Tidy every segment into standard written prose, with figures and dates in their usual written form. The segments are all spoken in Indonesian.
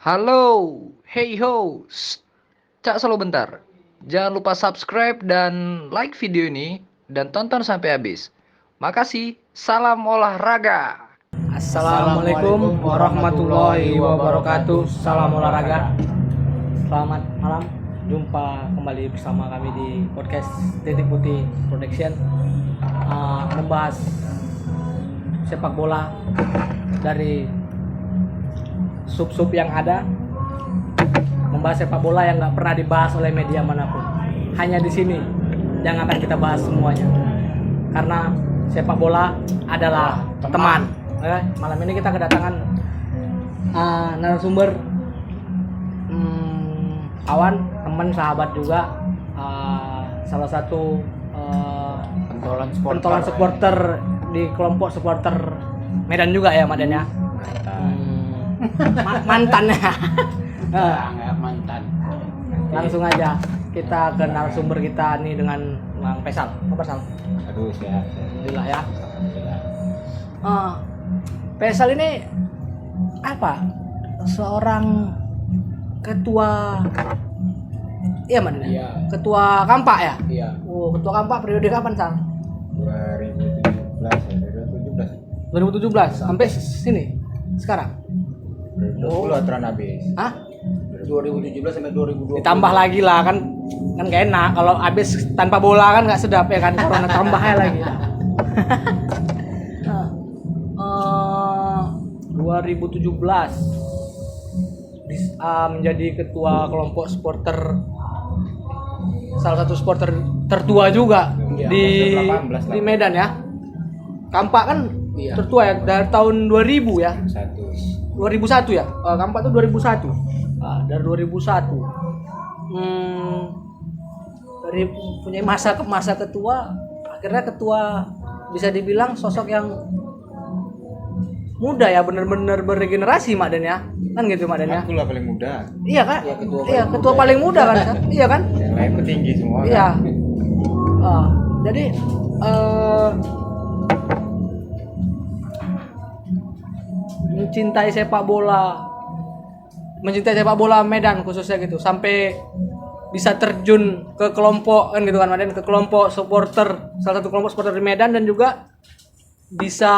Halo, hey ho, cak solo bentar. Jangan lupa subscribe dan like video ini dan tonton sampai habis. Makasih, salam olahraga. Assalamualaikum warahmatullahi wabarakatuh. Salam olahraga. Selamat malam. Jumpa kembali bersama kami di podcast Titik Putih Production, membahas sepak bola dari sub-sub yang ada, membahas sepak bola yang nggak pernah dibahas oleh media manapun. Hanya di sini yang akan kita bahas semuanya. Karena sepak bola adalah teman. Oke, malam ini kita kedatangan narasumber, kawan, teman, sahabat juga, salah satu pentolan supporter di kelompok supporter Medan juga ya, Maden ya. Mantan ya. Mantan. Langsung aja kita ke narasumber kita nih dengan Bang Faisal. Apa Sal? Aduh, sehat. Alhamdulillah ya. Faisal ini apa? Seorang ketua, iya mana? Iya. Ketua Kampak ya? Iya. Oh, ketua Kampak periode kapan Sal? 2017 ya, 2017 sampai sini sekarang. 2020 aturan habis. Hah? 2017 sampai 2020. Ditambah lagi lah kan gak enak kalau habis tanpa bola kan nggak sedap ya kan, corona tambahnya lagi. 2017 menjadi ketua kelompok supporter, salah satu supporter tertua juga Iya, di 18. Medan ya. Kampak kan Iya. tertua ya dari tahun 2000 ya. 2001 ya. Kampak tuh 2001. Dari 2001. Dari punya masa ketua, akhirnya ketua bisa dibilang sosok yang muda ya, benar-benar beregenerasi Mak Den ya. Kan gitu Mak Den ya. Aku lah paling muda. Iya kan? Iya, Ketua paling muda kan? Iya kan? Yang lain petinggi semua. Iya. Kan? Jadi mencintai sepak bola Medan khususnya gitu, sampai bisa terjun ke kelompok kan gitu kan Medan, ke kelompok supporter, salah satu kelompok supporter di Medan, dan juga bisa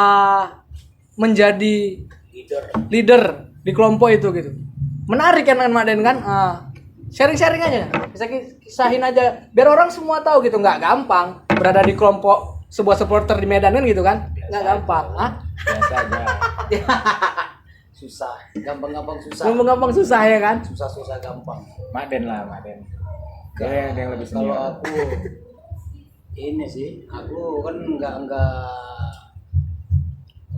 menjadi leader di kelompok itu gitu. Menarik kan Maden kan? Sharing-sharing aja, bisa kisahin aja biar orang semua tahu gitu. Nggak gampang berada di kelompok sebuah supporter di Medan kan gitu kan? Nggak gampang. Biasa aja. Susah, gampang-gampang susah. Gampang susah ya kan? Susah-susah gampang. Maden. Dia yang lebih senior. Kalau aku ini sih, aku kan enggak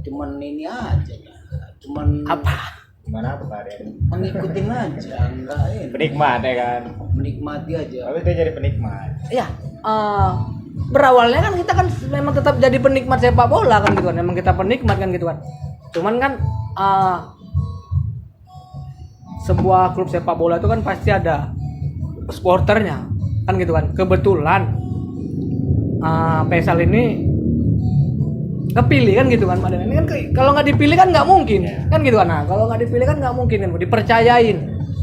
cuman ini aja, cuman Apa? Gimana Pak Den? mengikutin aja, enggak ini. Penikmat ya kan. Menikmati aja. Tapi dia jadi penikmat. Iya. Berawalnya kan kita kan memang tetap jadi penikmat sepak bola kan gitu kan. Memang kita penikmat kan gitu kan. Cuman kan sebuah klub sepak bola itu kan pasti ada supporternya kan gitu kan. Kebetulan Faisal ini kepilih kan gitu kan. Ini kan kalau nggak dipilih kan nggak mungkin kan gitu kan. Nah, kalau nggak dipilih kan nggak mungkin kan, dipercayain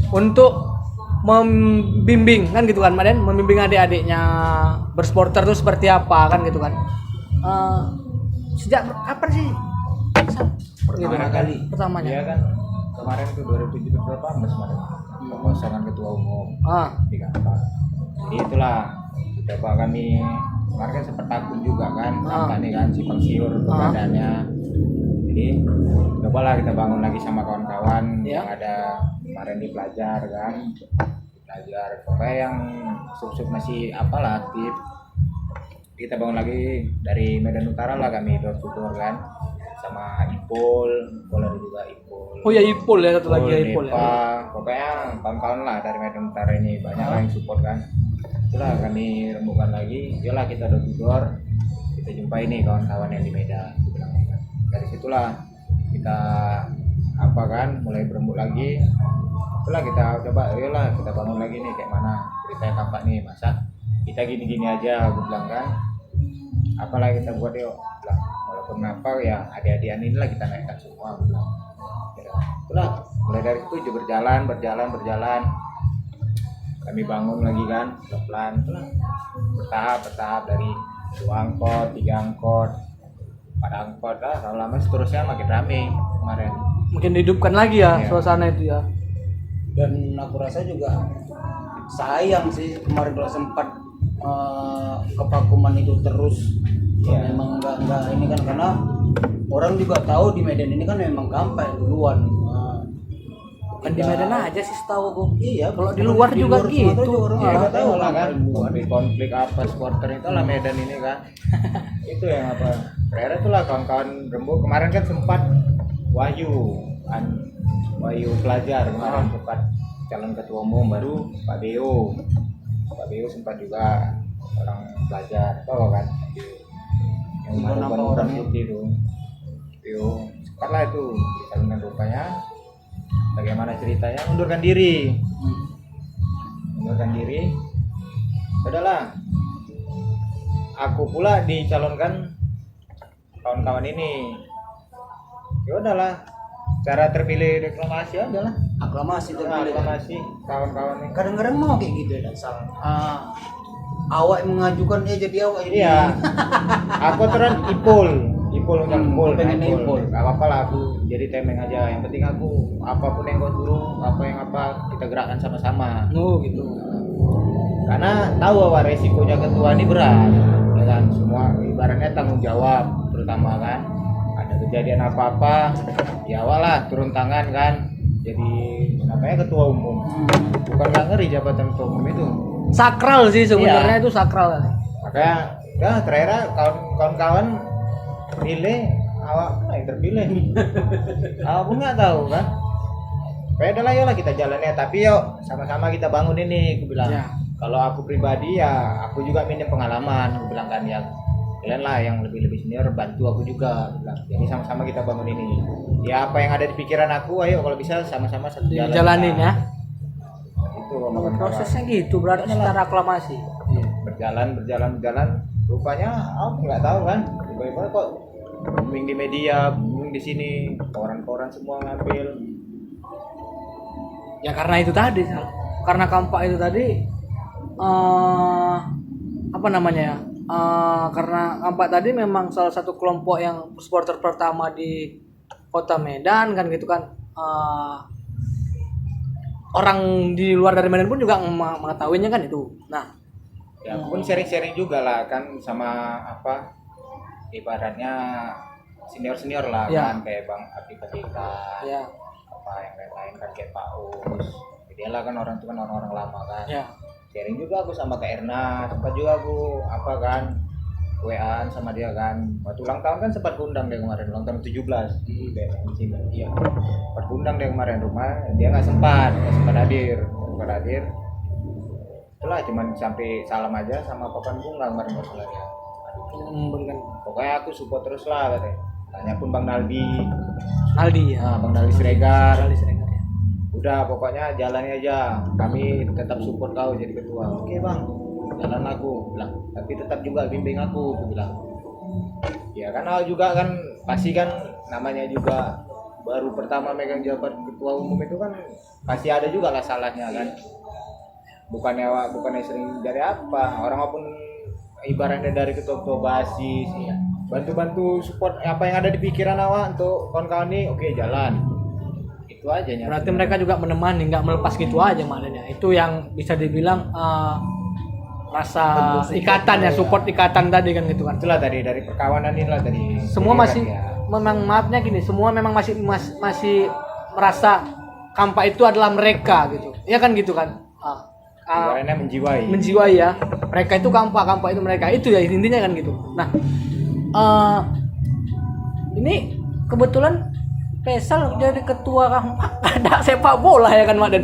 untuk membimbing kan gitu kan Maden, membimbing adik-adiknya bersporter tuh seperti apa kan gitu kan. Sejak kapan sih Pertama kali. pertamanya? Iya kan. Kemarin tuh 2017 kemarin. Pengosongan ketua umum di Kampak. Jadi itulah coba kami kemarin kan sempat takut juga kan, Kampak nih kan simpang siur keberadaannya. Jadi cobalah kita bangun lagi sama kawan-kawan yang ada kemarin di Pelajar kan. Pokoknya yang sub-sub masih apalah aktif. Kita bangun lagi dari Medan Utara lah, kami door to door kan, sama Ipul, ada juga Ipul. Oh ya Ipul ya, satu lagi ya Ipul Depa, ya. pokoknya kawan-kawan lah dari Medan Utara ini banyak lah yang support kan. Itulah kami rembukan lagi, yolah kita door to door, kita jumpai nih kawan-kawan yang di Medan. Dari situlah kita apa kan mulai berembuk lagi. Itulah kita coba, yolah kita bangun lagi nih kayak mana ceritanya Kampak nih, masa kita gini-gini aja, aku bilang kan. Apalah kita buat yuk, bilang walaupun apa ya adik-adikan inilah kita naikkan semua, aku bilang. Itulah mulai dari situ berjalan kami bangun lagi kan pelan bertahap dari 2 angkot 3 angkot 4 angkot lah lama seterusnya makin rame kemarin. Mungkin dihidupkan lagi ya Iya. suasana itu ya. Dan aku rasa juga sayang sih kemarin kalau sempat kevakuman itu terus. Iya. Memang enggak ini kan karena orang juga tahu di Medan ini kan memang gampang duluan. Kan di Medan aja sih setahu aku. Iya, Kalau di luar juga Sumatera gitu. orang Ya, nggak kita tahu lah kan, gampang duluan. ada konflik apa supporter itu lah Medan ini kan. Itu yang apa? Terakhir itulah kawan-kawan Rembu kemarin kan sempat Wahyu pelajar kemarin sempat calon ketua umum baru Pak Beo sempat juga orang pelajar tahu kan yang Bukan baru apa orang orangnya. putih itu Beo sempat lah itu dicalonkan rupanya bagaimana ceritanya mundurkan diri udahlah aku pula dicalonkan kawan-kawan ini ya udahlah cara terpilih reklamasi adalah Aklamasi terpilih. reklamasi kawan-kawan ini Kadang-kadang mau kayak gitu ya salah. Awak mengajukan dia jadi awak ini. iya aku terus ipul pengen ipul. gak apa-apa lah aku jadi temeng aja yang penting aku apapun yang kau suruh apa kita gerakkan sama-sama Oh gitu. karena tahu bahwa resikonya ketua ini berat ya kan semua ibaratnya tanggung jawab terutama kan ada kejadian apa-apa ya walah turun tangan kan jadi namanya ketua umum bukan nggak ngeri jabatan ketua umum itu Sakral sih sebenarnya Iya. itu sakral. makanya ya terakhir kawan-kawan pilih awak pun yang terpilih awak pun nggak tahu kan beda lah ya kita jalannya tapi yuk sama-sama kita bangun ini aku bilang Ya. kalau aku pribadi ya aku juga minim pengalaman aku bilang kan ya kalian lah yang lebih senior bantu aku juga aku bilang jadi sama-sama kita bangun ini ya apa yang ada di pikiran aku ayo kalau bisa sama-sama satu jalan Dijalanin kita. ya. Itu Oh, kawan-kawan. prosesnya gitu berarti secara aklamasi. berjalan rupanya aku nggak tahu kan tiba-tiba kok booming di media booming di sini koran-koran semua ngambil Ya karena itu tadi, Sal. Karena Kampak itu tadi apa namanya ya? Karena Kampak tadi memang salah satu kelompok yang supporter pertama di Kota Medan kan gitu kan. Orang di luar dari Medan pun juga mengetahuinya kan itu. Nah, ya aku pun sharing-sharing juga lah kan sama apa ibaratnya senior lah Ya. kan kayak Bang Abdi Patika ya, apa yang lain-lain kan kayak Pak Us dia lah kan orang itu kan orang-orang lama kan ya. sharing juga aku sama Kak Erna sempat juga aku apa kan WA sama dia kan waktu ulang tahun kan sempat undang dia kemarin ulang tahun 17 di BMC iya sempat undang dia kemarin rumah dia nggak sempat hadir itulah cuman sampai salam aja sama papan bunga kemarin masalahnya Memberikan pokoknya aku support terus lah katanya tanya pun Bang Naldi Aldi ya. Bang Naldi Siregar Aldi Siregar ya. udah pokoknya jalannya aja kami tetap support kau jadi ketua oke bang jalan aku bilang tapi tetap juga bimbing aku bilang ya karena juga kan pasti kan namanya juga baru pertama megang jabat ketua umum itu kan pasti ada juga lah salahnya kan bukannya sering dari apa orang maupun ibaratnya dari ketua basis ya bantu support apa yang ada di pikiran awak untuk kawan-kawan ini oke jalan itu aja nya. Berarti mereka juga menemani, nggak melepas gitu aja maknanya. Itu yang bisa dibilang rasa ikatan ya, support ikatan tadi kan gitu kan. Itulah tadi dari perkawanan inilah tadi Semua jadi masih kan, ya. memang maafnya gini, semua memang masih merasa Kampak itu adalah mereka gitu. Ya kan gitu kan. Ibaratnya Menjiwai ya. Mereka itu Kampak itu mereka. Itu ya intinya kan gitu. Nah, ini kebetulan Faisal jadi ketua Kampak ada sepak bola ya kan Mak dan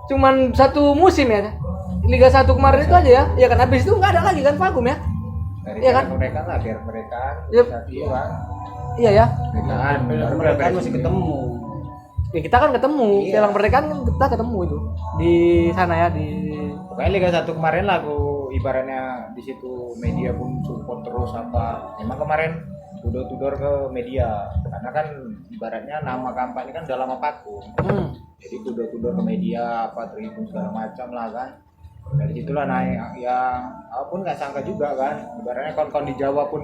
cuman satu musim ya Liga 1 kemarin itu aja ya. Ya kan habis itu nggak ada lagi kan vakum ya. dari Iya kan? mereka lah biar mereka Yep. satu kan Iya ya. Mereka masih ketemu. Ya kita kan ketemu. Iya. Piala Kemerdekaan kan kita ketemu itu di sana ya di pokoknya Liga 1 kemarin lah aku ibaratnya di situ media pun support terus apa emang kemarin tudor-tudor ke media, karena kan ibaratnya nama kampanye kan udah lama vakum. Jadi tudor-tudor ke media apa tribun segala macam lah kan. Dari situlah naik ya, apapun nggak sangka juga kan, ibaratnya kawan-kawan di Jawa pun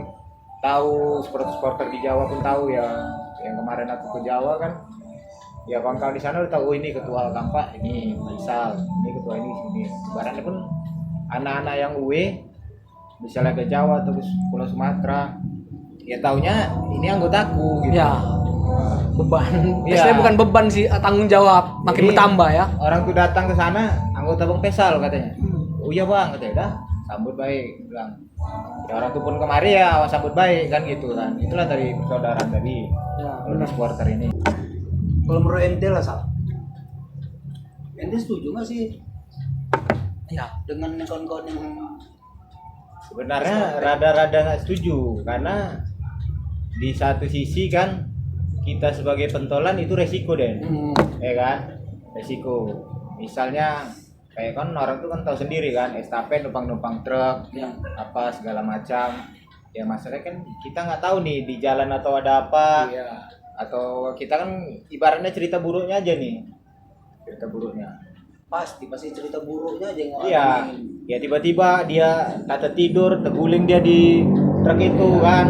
tahu, supporter di Jawa pun tahu ya. Yang kemarin aku ke Jawa kan, ya kawan-kawan di sana udah tahu, oh ini ketua Kampak, ini Faisal, ini ketua ini. Ibaratnya pun anak-anak yang UE misalnya ke Jawa atau ke Pulau Sumatera, ya taunya ini anggotaku gitu. Ya. Beban. Iya. Biasanya bukan beban sih, tanggung jawab makin Jadi, bertambah ya. Orang tuh datang ke sana, anggota Bang Faisal katanya. Oh iya bang, katanya, dah sambut baik, bilang. Ya orang tuh pun kemari ya, awas sambut baik kan gitu kan. Itulah dari persaudaraan tadi. Ya, Dari supporter ini. Kalau menurut ente lah Sal, ente setuju nggak sih Ya. dengan kawan-kawan yang Sebenarnya rada-rada nggak setuju, karena di satu sisi kan kita sebagai pentolan itu resiko deh, ya kan, resiko. Misalnya kayak kan orang tuh kan tahu sendiri kan, estafet numpang truk, apa segala macam. Ya masalahnya kan kita nggak tahu nih di jalan atau ada apa, atau kita kan ibaratnya cerita buruknya aja nih, cerita buruknya. pasti cerita buruknya aja yang orang Iya, ingin. ya tiba-tiba dia kata tidur, terguling dia di truk itu kan.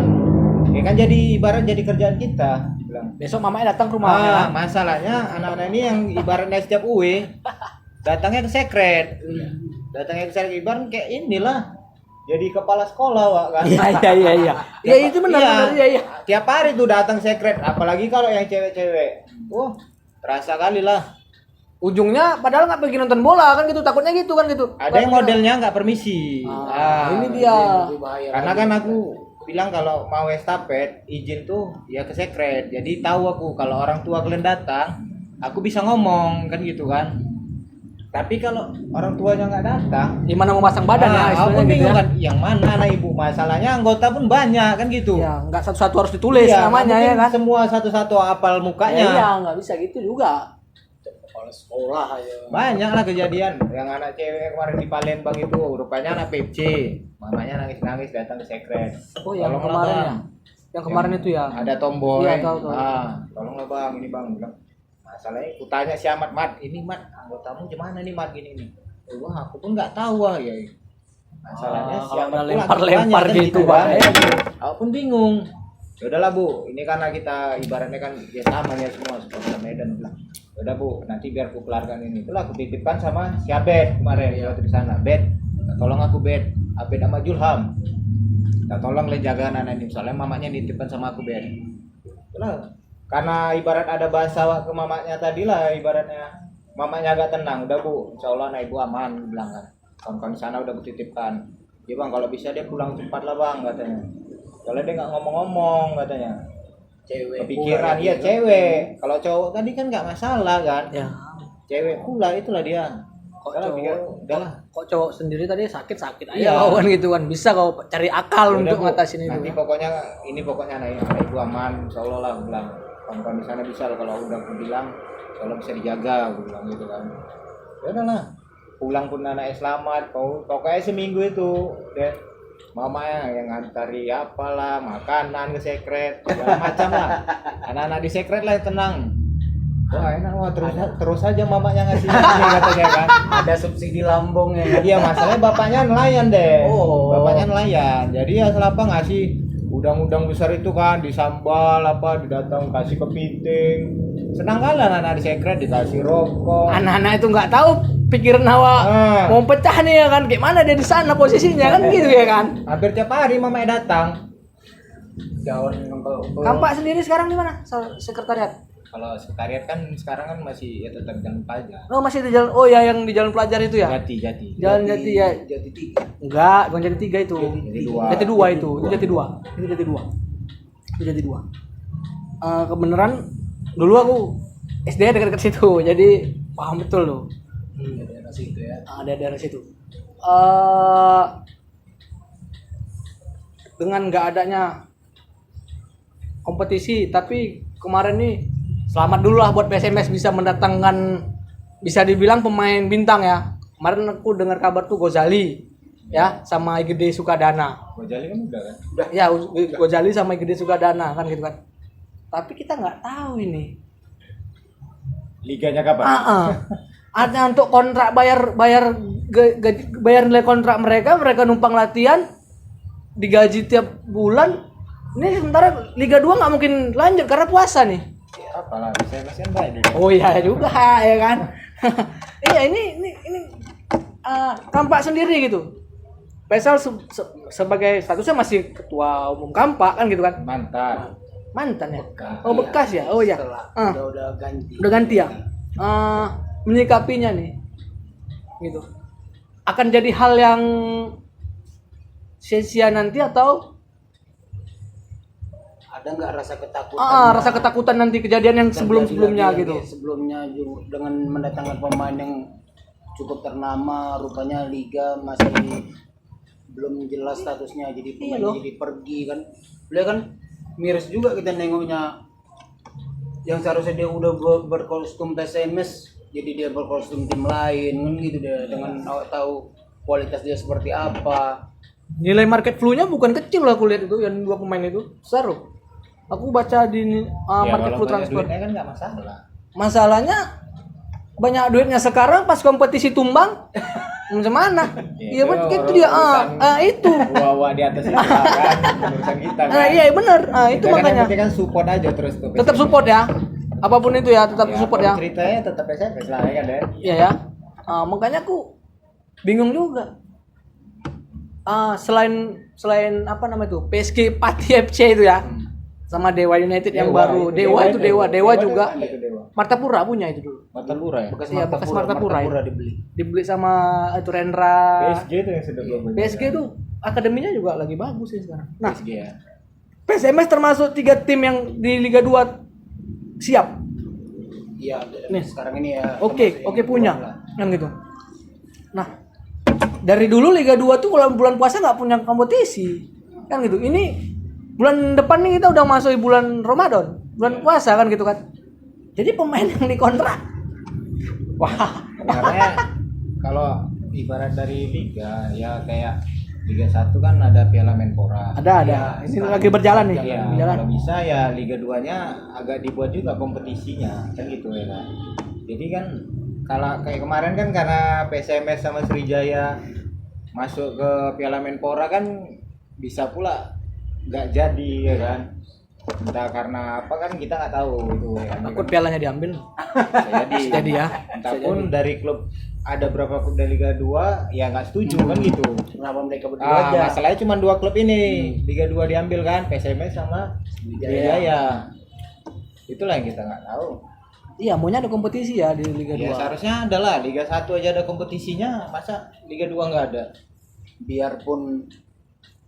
Ya kan jadi ibarat jadi kerjaan kita, bilang. Besok mamanya datang ke rumahnya. Masalahnya anak-anak ini yang ibaratnya setiap UE datangnya ke sekret. Datangnya ke sekret ibarat kayak inilah. Jadi kepala sekolah, Wak kan. Iya. Ya itu benar ya. Tiap hari tuh datang sekret, apalagi kalau yang cewek-cewek. Terasa kali lah. Ujungnya padahal nggak pergi nonton bola kan gitu, takutnya gitu kan gitu. Ada yang modelnya nggak permisi. Ini dia. Lebih bahaya Karena lagi. kan aku bilang kalau mau estafet izin tuh ya ke sekret. Jadi tahu aku kalau orang tua kalian datang, aku bisa ngomong kan gitu kan. Tapi kalau orang tuanya nggak datang, Gimana mau pasang badan ya aku istilahnya gitu bingung ya. kan. Yang mana anak ibu? Masalahnya anggota pun banyak kan gitu. Ya, nggak satu-satu harus ditulis Iya, namanya nggak ya mungkin kan. semua satu-satu hafal mukanya. Iya, nggak bisa gitu juga. kepala sekolah aja. Banyak lah kejadian yang anak cewek kemarin di Palembang itu rupanya anak PBC, mamanya nangis-nangis datang ke sekret. Oh, yang Tolonglah, kemarin Bang. ya. Yang kemarin itu ya. Ada tomboy. Iya, tahu. Tolonglah bang, ini bang bilang. Masalahnya aku tanya si Ahmad, Mat, ini Mat, anggotamu gimana nih Mat gini nih? Wah, aku pun nggak tahu wah ya. Masalahnya si kalau Ahmad udah pula lempar-lempar tanya, kan gitu, kan. Bang. Aku pun bingung. Ya udahlah Bu, ini karena kita ibaratnya kan ya sama ya semua supporter Medan bilang. Ya udah Bu, nanti biar aku kelarkan ini. Itulah aku titipkan sama si Abed kemarin ya waktu di sana. Bed, tolong aku Bed, Abed sama Julham. Kita tolong le jaga anak ini. Soalnya mamanya nitipkan sama aku Bed. Itulah karena ibarat ada bahasa ke mamanya tadi lah, ibaratnya mamanya agak tenang. Udah Bu, insya Allah anak ibu aman bilang kan. Kawan-kawan di sana udah kutitipkan. Ya bang, kalau bisa dia pulang cepat lah bang katanya. Soalnya dia nggak ngomong-ngomong katanya. Cewek Kepikiran, pula iya lagi, kan. cewek. Kalau cowok tadi kan nggak masalah kan. Ya. Cewek pula itulah dia. Kok Kalau cowok, pikir, udahlah. kok cowok sendiri tadi sakit aja Iya. kau kan gitu kan. Bisa kau cari akal Ya udah, untuk Bu, ngatasin itu. nanti pokoknya ini pokoknya anak ibu aman, insya Allah lah aku bilang. Kawan-kawan di sana bisa lah, kalau udah aku bilang, insya Allah bisa dijaga, aku bilang gitu kan. Ya udahlah, pulang pun anaknya selamat. Pokoknya seminggu itu, deh, mamanya yang ngantari apalah, makanan ke sekret, segala macam lah. Anak-anak di sekret lah yang tenang. Wah enak, wah terus aja mamanya ngasih ini katanya kan. Ada subsidi lambung ya. Iya masalahnya bapaknya nelayan deh. Oh. Bapaknya nelayan. Jadi ya selapa ngasih udang-udang besar itu kan disambal apa didatang kasih kepiting. Senang kali anak-anak di sekret dikasih rokok. Anak-anak itu nggak tahu pikiran hawa mau pecah nih ya kan. Gimana dia di sana posisinya kan gitu ya kan. Hampir tiap hari mamanya datang. Jauh kalau Kampak sendiri sekarang di mana? Sekretariat. Kalau sekretariat kan sekarang kan masih ya tetap jalan pelajar. Oh masih di jalan. Oh ya yang di jalan pelajar itu ya. Jati. Jalan Jati ya. Jati tiga. Enggak, bukan Jati 3 itu. Jati dua. Jati 2 itu. Itu Jati 2. Itu Jati 2. Itu Jati 2. Kebenaran dulu aku SD dekat-dekat situ. Jadi paham betul loh. Daerah situ ya. Ada daerah situ. Dengan nggak adanya kompetisi, tapi kemarin nih selamat dulu lah buat PSMS bisa mendatangkan, bisa dibilang pemain bintang ya. Kemarin aku dengar kabar tuh Gozali ya sama IGD Sukadana. Gojali kan udah kan. Ya Gojali sama IGD Sukadana kan gitu kan. Tapi kita nggak tahu ini. Liganya kapan? Ada untuk kontrak bayar nilai kontrak mereka numpang latihan digaji tiap bulan. Ini sementara Liga 2 nggak mungkin lanjut karena puasa nih. Apalah, bisa masih baik dulu. Oh iya juga ya kan. Iya ini Kampak sendiri gitu. Faisal sebagai statusnya masih ketua umum Kampak kan gitu kan. Mantan ya. Oh bekas ya. Oh iya. Udah ganti. Udah ganti ya. Menyikapinya nih gitu akan jadi hal yang sia-sia nanti atau ada nggak rasa ketakutan? Rasa ketakutan nanti kejadian yang sebelumnya gitu. Sebelumnya juga dengan mendatangkan pemain yang cukup ternama, rupanya liga masih belum jelas statusnya, jadi pemain jadi pergi kan. Boleh kan miris juga kita nengoknya yang seharusnya dia udah berkostum PSMS jadi dia berkostum tim lain kan gitu dia dengan tahu kualitas dia seperti apa. Nilai market value-nya bukan kecil lah aku lihat itu yang dua pemain itu besar loh. Aku baca di market value transfer. Duitnya kan nggak masalah. Masalahnya banyak duitnya sekarang pas kompetisi tumbang macam mana? Iya betul itu dia. Itu. Wawa di atas kita kan urusan kita kan. Iya benar. Itu kita makanya. Kan support aja terus tuh. Tetap support ya. Apapun itu ya tetap support ya. Ceritanya tetap SMS lah ya kan deh. Iya ya. Makanya aku bingung juga. Selain apa namanya itu PSG Pati FC itu ya. Sama Dewa United yang baru. Dewa juga. Martapura punya itu dulu. Martapura ya. Bekas Martapura dibeli sama itu Rendra. PSG itu yang sudah belum. PSG itu akademinya juga lagi bagus sih sekarang. Nah, PSG ya. PSMS termasuk 3 tim yang di Liga 2 siap. Iya, nih sekarang ini ya. Oke punya kan gitu. Nah, dari dulu Liga 2 tuh kalau bulan puasa nggak punya kompetisi kan gitu. Ini bulan depan nih kita udah masuk bulan Ramadan, bulan puasa kan gitu kan. Jadi pemain yang dikontrak, wah. Sebenarnya kalau ibarat dari liga ya kayak Liga 1 kan ada Piala Menpora. Ada. Ya, ini lagi berjalan nih. Ya, kalau bisa ya Liga 2-nya agak dibuat juga kompetisinya kan gitu ya kan. Jadi kan kalau kayak kemarin kan karena PSMS sama Sriwijaya masuk ke Piala Menpora kan bisa pula nggak jadi ya kan. Entah karena apa kan kita nggak tahu itu ya kan. Takut pialanya diambil. Jadi ya. Entah pun dari klub ada berapa klub dari Liga 2 ya nggak setuju kan gitu. Kenapa mereka berdua aja? Masalahnya cuma 2 klub ini Liga 2 diambil kan, PSMS sama Sriwijaya. Itulah yang kita nggak tahu. Iya, maunya ada kompetisi ya di Liga 2. Ya seharusnya ada lah, Liga 1 aja ada kompetisinya, masa Liga 2 nggak ada? Biarpun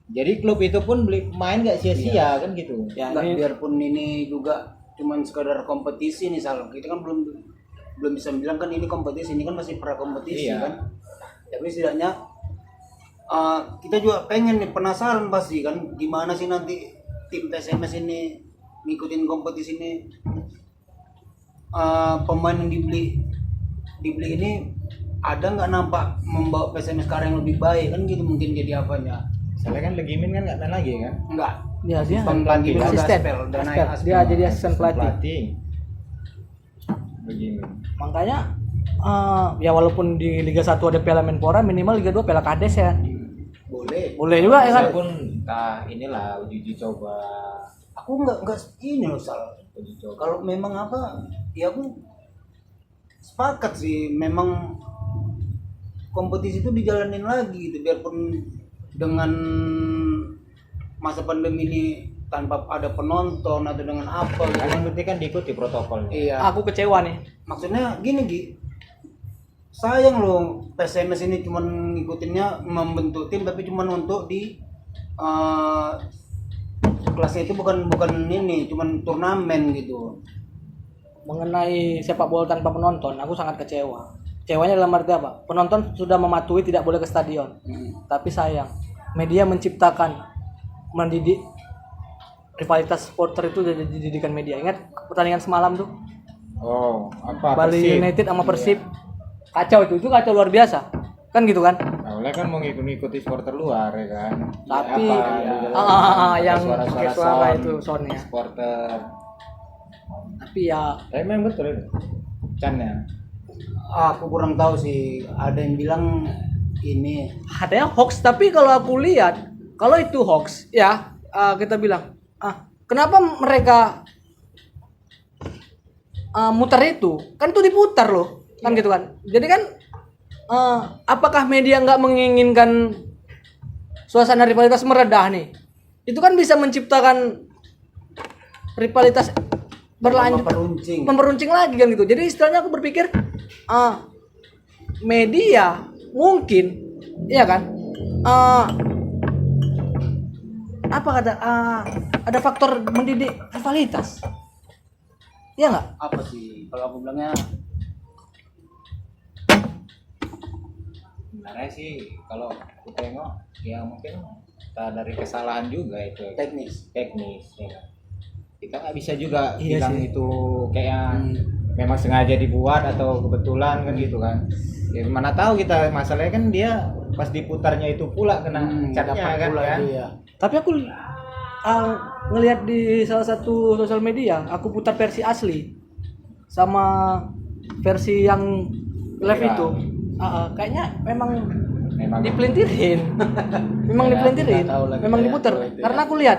jadi klub itu pun beli pemain nggak sia-sia kan gitu. Ya biarpun ini juga cuman sekadar kompetisi nih Sal. Kita kan belum bisa bilang kan ini kompetisi, ini kan masih pra kompetisi kan. Tapi setidaknya kita juga pengen nih, penasaran pasti kan gimana sih nanti tim PSMS ini ngikutin kompetisi ini. Pemain yang dibeli ini ada nggak nampak membawa PSMS sekarang yang lebih baik kan gitu, mungkin jadi apanya. Soalnya kan Legimin kan nggak main lagi kan? Enggak. Ya dia asisten. Dia jadi asisten pelatih. Legimin. Makanya ya walaupun di Liga 1 ada Piala Menpora, minimal Liga 2 Piala Kades ya. Boleh juga ya kan. Walaupun inilah uji coba. Aku nggak ini loh Sal. Kalau memang apa ya aku sepakat sih, memang kompetisi itu dijalanin lagi gitu, biarpun dengan masa pandemi ini tanpa ada penonton atau dengan apa gitu. Yang penting kan diikuti protokolnya. Iya. Aku kecewa nih. Maksudnya gini Gi, sayang loh PSMS ini cuman ngikutinnya membentuk tim tapi cuman untuk di kelasnya itu bukan ini, cuman turnamen gitu. Mengenai sepak bola tanpa penonton, aku sangat kecewa. Kecewanya dalam arti apa? Penonton sudah mematuhi tidak boleh ke stadion. Tapi sayang, media menciptakan, mendidik rivalitas supporter itu dari didikan media. Ingat pertandingan semalam tuh? Oh, apa? Bali Persib. United sama Persib. Kacau itu kacau luar biasa. Kan gitu kan? Soalnya kan mau ngikuti supporter luar ya kan. Tapi yang suara-suara pakai suara sound, itu soundnya. supporter. Tapi ya Tapi memang betul itu. Chan ya. aku kurang tahu sih, ada yang bilang ini ada yang hoax, tapi kalau aku lihat kalau itu hoax ya kita bilang kenapa mereka muter itu kan itu diputar loh kan gitu kan. Jadi kan apakah media nggak menginginkan suasana rivalitas meredah nih? Itu kan bisa menciptakan rivalitas berlanjut, memperuncing lagi kan gitu. Jadi istilahnya aku berpikir media mungkin iya kan apa kata ada faktor mendidik rivalitas. Iya nggak? apa sih kalau aku bilangnya, Sebenarnya sih kalau aku tengok ya mungkin dari kesalahan juga itu teknis. ya kan. Kita nggak bisa juga Iya bilang sih. itu kayak memang sengaja dibuat atau kebetulan kan gitu kan. Ya mana tahu kita, masalahnya kan dia pas diputarnya itu pula kena catnya dapat kan, pula kan? itu ya. Tapi aku ngelihat di salah satu sosial media, aku putar versi asli sama versi yang live Iya. itu. Kayaknya memang Memang dipelintirin. Memang Ya, dipelintirin. nggak tahu lagi Memang saya diputar. kalau itu ya. Karena aku lihat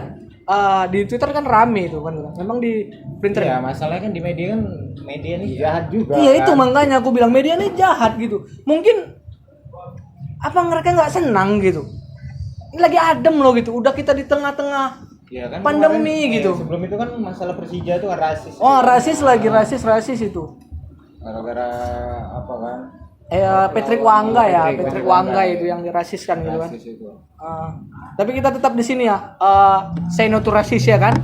di Twitter kan rame itu kan. Memang dipelintirin. ya masalahnya kan di media kan media ini jahat juga. Iya kan? itu makanya aku bilang media ini jahat gitu. Mungkin apa mereka nggak senang gitu. Ini lagi adem loh gitu. Udah kita di tengah-tengah Ya kan pandemi kemarin, gitu. sebelum itu kan masalah Persija itu kan rasis. Oh rasis lagi rasis itu. Gara-gara apa kan? Patrick Wangga ya, Patrick Patrick Wangga Wangga ya. itu yang dirasiskan gitu kan. Rasis itu. Tapi kita tetap di sini ya. Say no to rasis ya kan.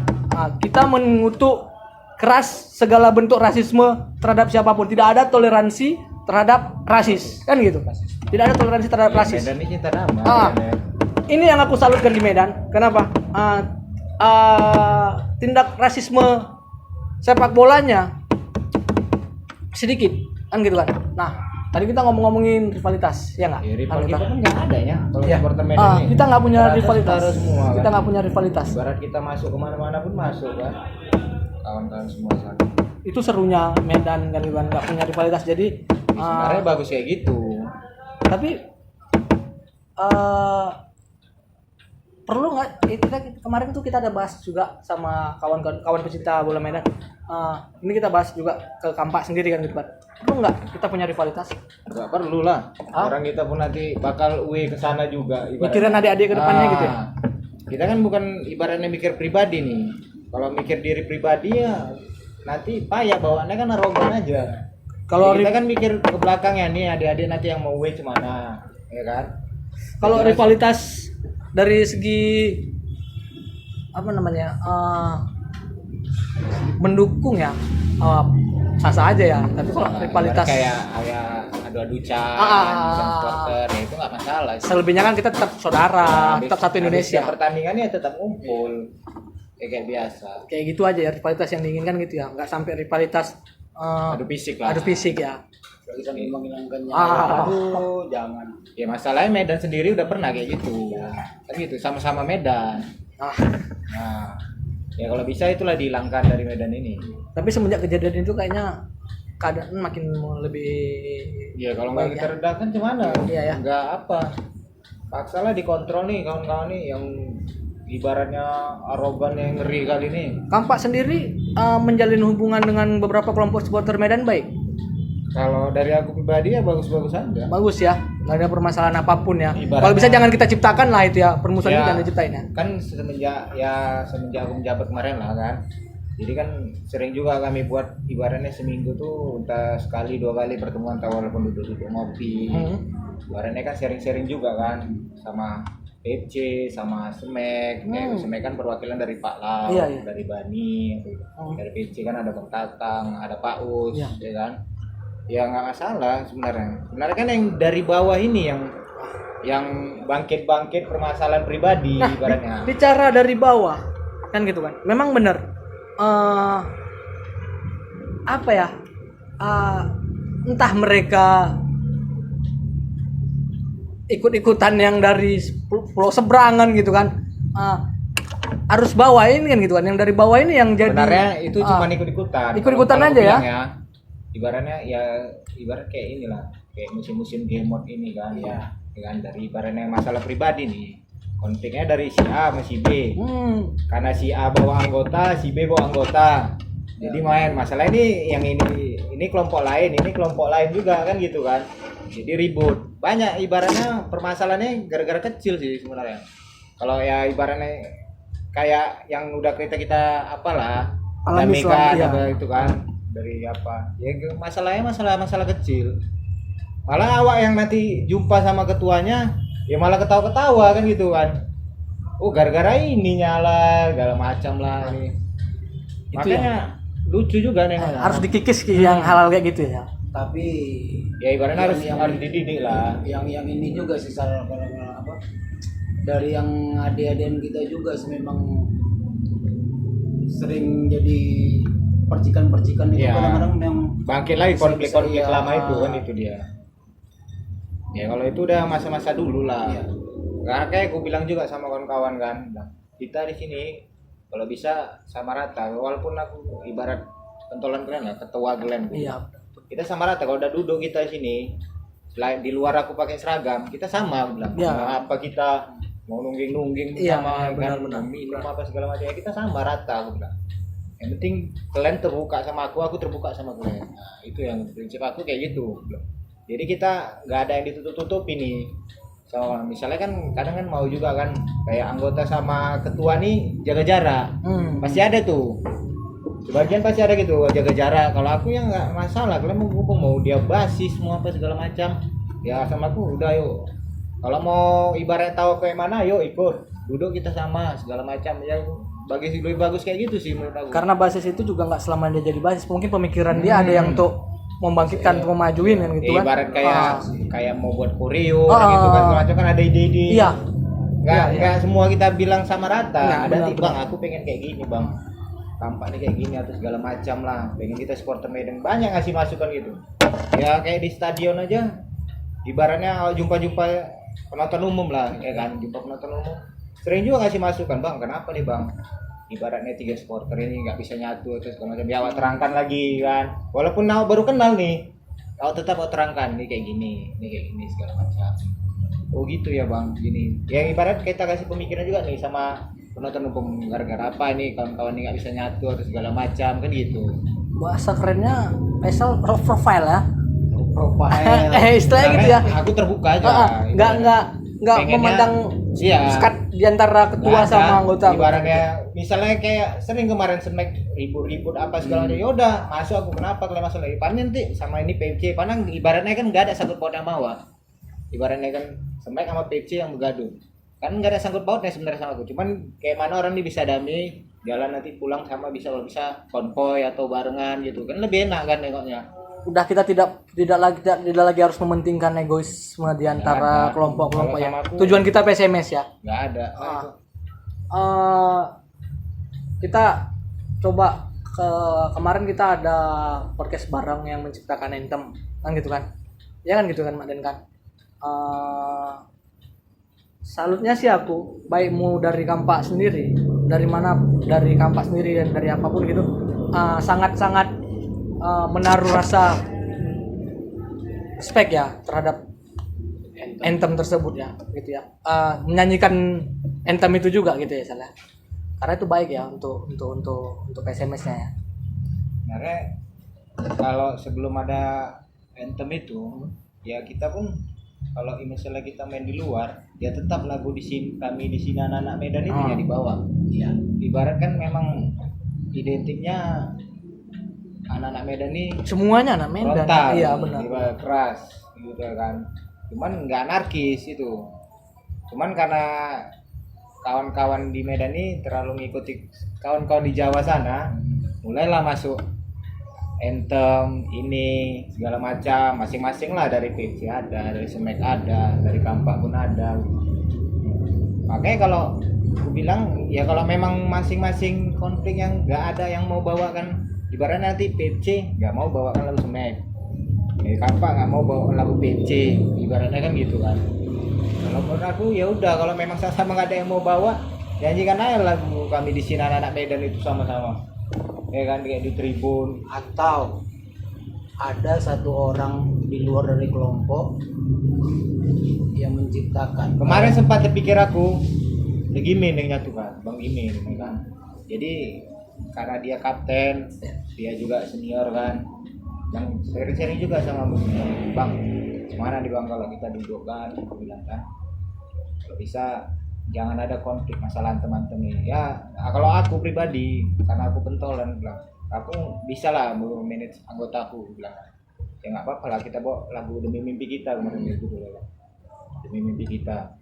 Kita mengutuk keras segala bentuk rasisme terhadap siapapun. Tidak ada toleransi terhadap rasis kan gitu. Tidak ada toleransi terhadap rasis. Medan ini cinta damai. ya. Ini yang aku salutkan di Medan. Kenapa? Tindak rasisme sepak bolanya sedikit kan gitu kan. Nah, tadi kita ngomongin rivalitas, ya nggak? Ya, rival Kan kita kita- kan nggak ada ya kalau Iya. supporter Medan ini. Kita nggak punya Rata-rata rivalitas. setara semua, Kita kan? nggak punya rivalitas. Ibarat kita masuk kemana-mana pun masuk kan. Kawan-kawan semua sana. Itu serunya Medan kan gitu kan, nggak punya rivalitas. Jadi Sebenarnya bagus kayak gitu. tapi perlu nggak? Kita kemarin tuh kita ada bahas juga sama kawan pecinta bola Medan. Ini kita bahas juga ke Kampak sendiri kan gitu kan. Perlu nggak kita punya rivalitas? Nggak perlu lah. Orang kita pun nanti bakal ke sana juga. Mikirin adik-adik ke depannya gitu ya. Kita kan bukan ibaratnya mikir pribadi nih. Kalau mikir diri pribadi ya nanti payah bawaannya kan arogan aja. Kalau Jadi kita kan mikir ke belakangnya nih adik-adik nanti yang mau kemana, ya kan? kalau rivalitas dari segi apa namanya mendukung ya sah-sah aja ya. Tapi kalau rivalitas kayak adu-adu can, supporter ya itu nggak masalah. selebihnya kan kita tetap saudara, tetap satu Indonesia. Pertandingannya tetap ngumpul kayak biasa. Kayak gitu aja ya rivalitas yang diinginkan gitu ya. Nggak sampai rivalitas Adu fisik lah. adu fisik ya. Bisa menghilangkan Ah. aduh jangan. Ya masalahnya Medan sendiri udah pernah kayak gitu. Kan gitu sama-sama Medan. Ah, Nah, ya kalau bisa itulah dihilangkan dari Medan ini. tapi semenjak kejadian itu kayaknya keadaan makin lebih Ya kalau nggak baik kita redahkan gimana? Iya, ya. Nggak apa. Paksalah dikontrol nih kawan-kawan nih yang ibaratnya arogan yang ngeri kali ini. Kampak sendiri menjalin hubungan dengan beberapa kelompok supporter Medan baik. Kalau dari aku pribadi ya bagus-bagus aja. Bagus ya, nggak ada permasalahan apapun ya. Ibaratnya- Kalau bisa jangan kita ciptakan lah itu ya, permusuhan Ya, itu jangan diciptain ya. Kan semenjak aku menjabat kemarin lah kan. Jadi kan sering juga kami buat ibaratnya seminggu tuh entah sekali 2 kali pertemuan walaupun duduk-duduk ngopi. Ibaratnya kan sharing-sharing juga kan sama PC sama Semek. Semek kan perwakilan dari Pak Lau, Iya, iya. dari Bani, dari PC kan ada Bang Tatang, ada Pak Us, Iya. ya kan. Ya nggak masalah sebenarnya. Sebenarnya kan yang dari bawah ini yang bangkit-bangkit permasalahan pribadi Nah, ibaratnya. bicara dari bawah kan gitu kan. Memang benar. Apa ya? Entah mereka ikut-ikutan yang dari pulau seberangan gitu kan, harus bawain kan gitu kan, yang dari bawah ini yang jadi sebenarnya itu cuma ikut-ikutan. Ikut-ikutan Kalau aja ya? bilang ibaratnya ya ibarat kayak inilah, kayak musim-musim game mode ini kan. Ya kan dari ibaratnya masalah pribadi nih. Konfliknya dari si A sama si B. Karena si A bawa anggota, si B bawa anggota. Jadi main masalah ini yang ini kelompok lain, ini kelompok lain juga kan gitu kan. Jadi ribut. Banyak ibaratnya permasalahannya gara-gara kecil sih sebenarnya. Kalau ya ibaratnya kayak yang udah kita apalah alami Mega ya. itu kan dari apa? Ya masalahnya masalah kecil. Malah awak yang nanti jumpa sama ketuanya ya malah ketawa-ketawa kan gitu kan. Oh gara-gara ini nyala segala macam lah ini. Itu Makanya lucu juga nih. harus dikikis yang hal-hal kayak gitu ya. Tapi Ya ibaratnya yang- harus dididik lah. yang ini juga sih salah kalau apa dari yang adik-adikan kita juga sih memang sering jadi percikan-percikan itu Ya. kadang-kadang yang Bangkit lagi konflik-konflik Iya. lama itu kan itu dia. Ya kalau itu udah masa-masa dulu lah. Iya. Karena kayak aku bilang juga sama kawan-kawan kan, kita di sini kalau bisa sama rata. Walaupun aku ibarat pentolan kalian lah, ketua Glenn. Iya. Kita sama rata. Kalau udah duduk kita di sini, selain di luar aku pakai seragam, kita sama aku bilang. Iya. Mau apa kita mau nungging-nungging Iya, sama benar-benar. kan, minum apa segala macam ya kita sama rata aku bilang. Yang penting kalian terbuka sama aku terbuka sama kalian. Nah, itu yang prinsip aku kayak gitu. Jadi kita nggak ada yang ditutup-tutup ini. So, misalnya kan kadang kan mau juga kan kayak anggota sama ketua nih jaga jarak. Pasti ada tuh. Sebagian pasti ada gitu jaga jarak. Kalau aku ya nggak masalah. Kalian mau dia basis semua apa segala macam. Ya sama aku udah yuk. Kalau mau ibarat tahu kayak mana yuk ikut. Duduk kita sama segala macam ya. Lebih bagus kayak gitu sih menurut aku. Karena basis itu juga nggak selamanya dia jadi basis, mungkin pemikiran dia ada yang untuk membangkitkan, untuk memajuin kan gitu kan. Ibarat kayak mau buat koreo Ah. gitu kan segala macam kan ada ide-ide. Iya. Nggak semua kita bilang sama rata. Nggak, Ada benar, nih bang, aku pengen kayak gini bang. Tampaknya kayak gini atau segala macam lah. Pengen kita supporter Medan banyak ngasih masukan gitu. Ya kayak di stadion aja. Ibaratnya jumpa-jumpa penonton umum lah, ya kan. Jumpa penonton umum. Sering juga ngasih masukan bang. Kenapa nih bang? Ibaratnya 3 supporter ini nggak bisa nyatu terus segala macam. Ya awak terangkan lagi kan. Walaupun awak baru kenal nih, awak tetap awak terangkan nih kayak gini segala macam. Oh gitu ya bang, gini. Yang ibarat kita kasih pemikiran juga nih sama penonton umum gara-gara apa nih kawan-kawan ini nggak bisa nyatu atau segala macam kan gitu. Bahasa kerennya Faisal low profile ya. profile Istilahnya gitu ya. Karena aku terbuka aja. Nggak Pengennya- memandang Iya. sekat di antara ketua Nggak ada. sama anggota. Ibaratnya misalnya kayak sering kemarin Smack ribut-ribut apa segala macam. Ya udah, masuk aku kenapa kalian masuk lagi? Panen nanti sama ini PFC. Padahal ibaratnya kan nggak ada sangkut pautnya sama awak. Ibaratnya kan Smack sama PFC yang bergaduh. Kan nggak ada sangkut pautnya sebenarnya sama aku. Cuman kayak mana orang ini bisa damai, jalan nanti pulang sama bisa konvoy atau barengan gitu. Kan lebih enak kan nengoknya. Udah kita tidak lagi harus mementingkan egoisme di antara ada. kelompok-kelompok Kalau ya. sama aku- Tujuan kita PSMS ya. Nggak ada. Kita coba kemarin kita ada podcast bareng yang menciptakan anthem kan gitu kan. Ya kan gitu kan Mak Den kan. Salutnya sih aku, baik mau dari Kampak sendiri, dari Kampak sendiri dan dari apapun gitu, sangat-sangat menaruh rasa respect ya terhadap anthem tersebut ya gitu ya. Menyanyikan anthem itu juga gitu ya salah. Karena itu baik ya untuk SMS-nya ya. Sebenarnya kalau sebelum ada anthem itu ya kita pun kalau misalnya kita main di luar ya tetap lagu di sini kami di sini anak-anak Medan itu ya dibawa. Iya. Ibarat kan memang identiknya anak-anak Medan ini Semuanya anak Medan. frontal, Iya benar. ibarat keras gitu kan. Cuman nggak anarkis itu. Cuman karena kawan-kawan di Medan ini terlalu mengikuti kawan-kawan di Jawa sana, mulailah masuk anthem ini segala macam masing-masing lah, dari PFC ada, dari Smack ada, dari Kampak pun ada. Makanya kalau aku bilang ya kalau memang masing-masing konflik yang nggak ada yang mau bawakan, ibaratnya nanti PFC nggak mau bawakan lagu Smack, Kampak nggak mau bawa lagu PFC, ibaratnya kan gitu kan. Kalau menurut aku ya udah, kalau memang sama nggak ada yang mau bawa, nyanyikan aja lagu kami di sini anak-anak Medan itu sama-sama. Ya kan, kayak di tribun. Atau ada satu orang di luar dari kelompok yang menciptakan. Kemarin sempat terpikir aku, Gimin yang nyatu kan, Bang Gimin ya kan. Jadi karena dia kapten, dia juga senior kan, yang sering-sering juga sama Bang. Gimana nih Bang kalau kita duduk kan, aku bilang kan, kalau bisa jangan ada konflik masalah teman-teman ini. Ya kalau aku pribadi, karena aku pentolan bilang, aku bisa lah manage anggotaku bilang. Ya nggak apa-apa lah, kita bawa lagu demi mimpi kita kemarin gitu ya. Demi mimpi kita.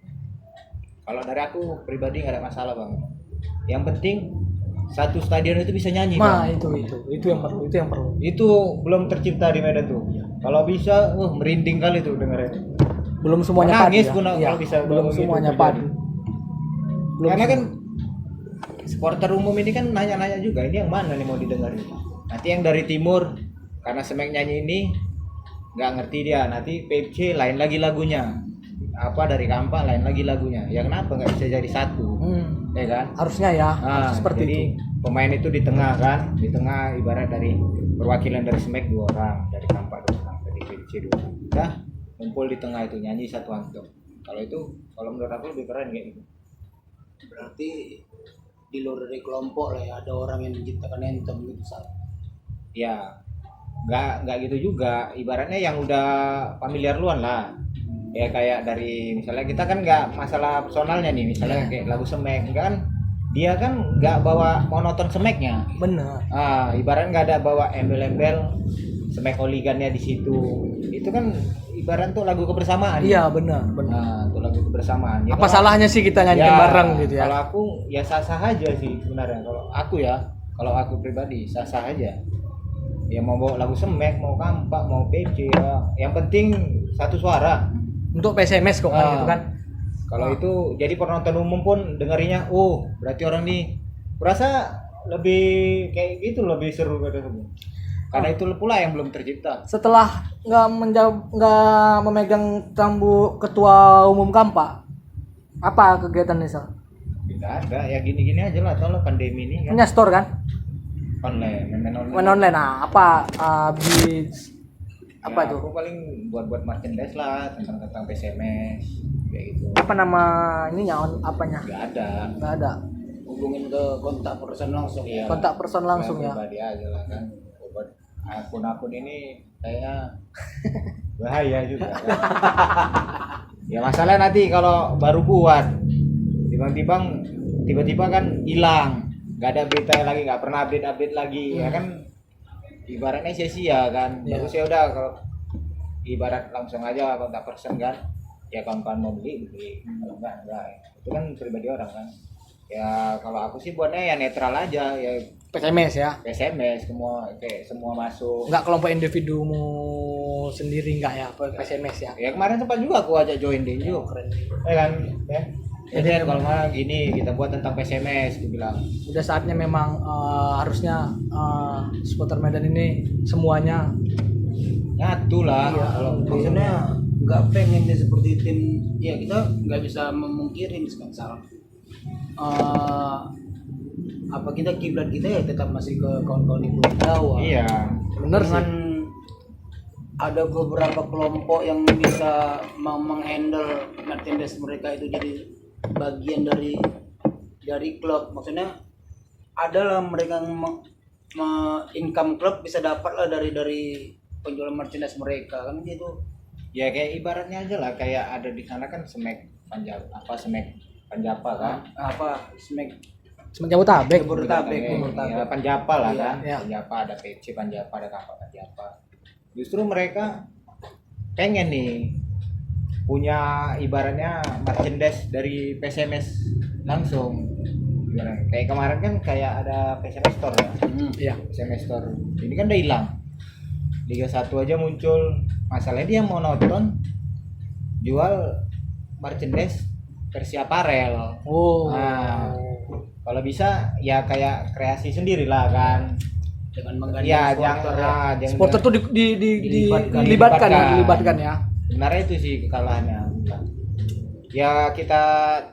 Kalau dari aku pribadi nggak ada masalah Bang. Yang penting satu stadion itu bisa nyanyi. Nah, Bang. itu yang perlu. Itu belum tercipta di Medan tuh. Kalau bisa, merinding kali tuh dengerin. Belum semuanya padu. Nangis Ya? pun Iya, kalau bisa belum gitu semuanya terjadi. padu. Karena kan supporter umum ini kan nanya-nanya juga, ini yang mana nih mau didengarin. Nanti yang dari timur, karena Semek nyanyi ini nggak ngerti dia, nanti PFC lain lagi lagunya. Apa dari Kampak lain lagi lagunya. Ya kenapa nggak bisa jadi satu? Ya kan? Harusnya ya, harus seperti jadi itu. pemain itu di tengah kan, di tengah ibarat dari perwakilan dari Semek 2 orang, dari Kampak 2 orang, dari PFC 2 orang. Udah kumpul di tengah itu nyanyi satu anthem. Kalau itu, kalau menurut aku lebih keren kayak gitu. Berarti di luar dari kelompok lah ya, ada orang yang menciptakan anthem gitu salah. Ya nggak gitu juga, ibaratnya yang udah familiar luan lah ya, kayak dari misalnya kita kan nggak masalah personalnya nih, misalnya kayak lagu Semek enggak kan, dia kan nggak bawa monoton Semeknya, Bener. ibarat nggak ada bawa embel-embel Semek holigannya di situ, itu kan ibarat tuh lagu kebersamaan. Iya, benar. Tuh lagu kebersamaan ya. Apa salahnya sih kita nyanyikan bareng gitu ya? Kalau aku ya sah-sah aja sih sebenarnya, kalau aku pribadi sah-sah aja. Ya mau bawa lagu Semek, mau Kampak, mau PC ya. Yang penting satu suara. Untuk PSMS kok kan gitu kan. Kalau itu jadi penonton umum pun dengerinnya, oh berarti orang nih berasa lebih kayak gitu, lebih seru kata semua. Karena itu pula yang belum tercipta. Setelah nggak memegang tambu ketua umum Kampak, apa kegiatan Sal? Tidak ada, ya gini-gini aja lah, tolong pandemi ini kan. Punya store kan? Online, main Main online. Nah, apa apa Ya, itu? aku paling buat merchandise lah tentang PSMS kayak gitu. Apa nama ininya? Apanya? Nggak ada. Nggak ada. Hubungin ke kontak person langsung. Iya. Kontak person langsung ya. Pribadi aja lah kan. Buat akun-akun ini kayaknya bahaya juga kan. Ya masalah nanti kalau baru buat tiba-tiba kan hilang, nggak ada berita lagi, nggak pernah update lagi, ya kan ibaratnya sia-sia kan. Bagus ya udah, kalau ibarat langsung aja kontak person kan, ya kawan-kawan mau beli, kalau enggak, itu kan pribadi orang kan. Ya kalau aku sih buatnya ya netral aja, ya PSMS ya. SMS semua masuk. Enggak kelompok individumu sendiri enggak ya, PSMS ya. Ya kemarin sempat juga aku ajak join deh juga. Keren. Ya kan, ya. Jadi kalau mana gini kita buat tentang PSMS, aku bilang. Udah saatnya memang harusnya supporter Medan ini semuanya Nyatu lah. Iya, Kalau maksudnya nggak pengen dia seperti tim, ya kita nggak bisa memungkiri sekarang. Apa kita kiblat kita ya tetap masih ke kawan-kawan di Pulau Jawa. iya. bener Dengan sih. ada beberapa kelompok yang bisa menghandle merchandise mereka itu jadi bagian dari klub. Maksudnya adalah mereka income klub bisa dapat lah dari penjualan merchandise mereka kan gitu. Ya kayak ibaratnya aja lah, kayak ada di sana kan Semek Semek Panjapa kan. Semenjak Jabodetabek. Ya, Panjapa lah Iya, kan. iya. Panjapa ada PC Panjapa, ada Kampak Panjapa. Justru mereka pengen nih punya ibaratnya merchandise dari PSMS langsung. Gimana? Kayak kemarin kan kayak ada PSMS Store ya. Iya. PSMS Store. Ini kan udah hilang. Liga 1 aja muncul. Masalahnya dia mau nonton jual merchandise versi aparel. Oh. Nah, kalau bisa ya kayak kreasi sendiri lah kan. Dengan menggandeng Ya, supporter jangan Supporter tuh dilibatkan Dilibatkan. ya. Sebenarnya itu sih kekalahannya. ya kita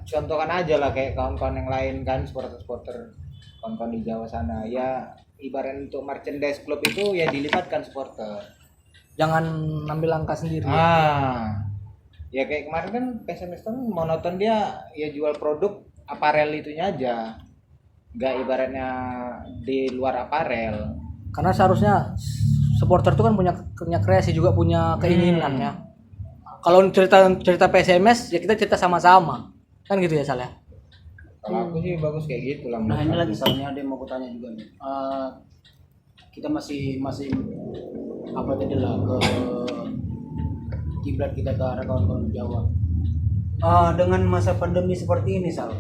contohkan aja lah kayak kawan-kawan yang lain kan, supporter kawan-kawan di Jawa sana ya, ibarat untuk merchandise klub itu ya dilibatkan supporter. Jangan ambil langkah sendiri. Ya kayak kemarin kan PSMS kan monoton, dia ya jual produk aparel itunya aja, nggak ibaratnya di luar aparel. Karena seharusnya supporter itu kan punya kreasi juga, punya keinginan ya. Kalau cerita PSMS ya kita cerita sama-sama kan gitu ya Sal ya. Kalau aku sih bagus kayak gitu lah. Nah ini lagi soalnya ada yang mau kutanya juga nih. Kita masih apa tadi lah ke kiblat kita ke arah kawan-kawan Jawa. Dengan masa pandemi seperti ini Sal,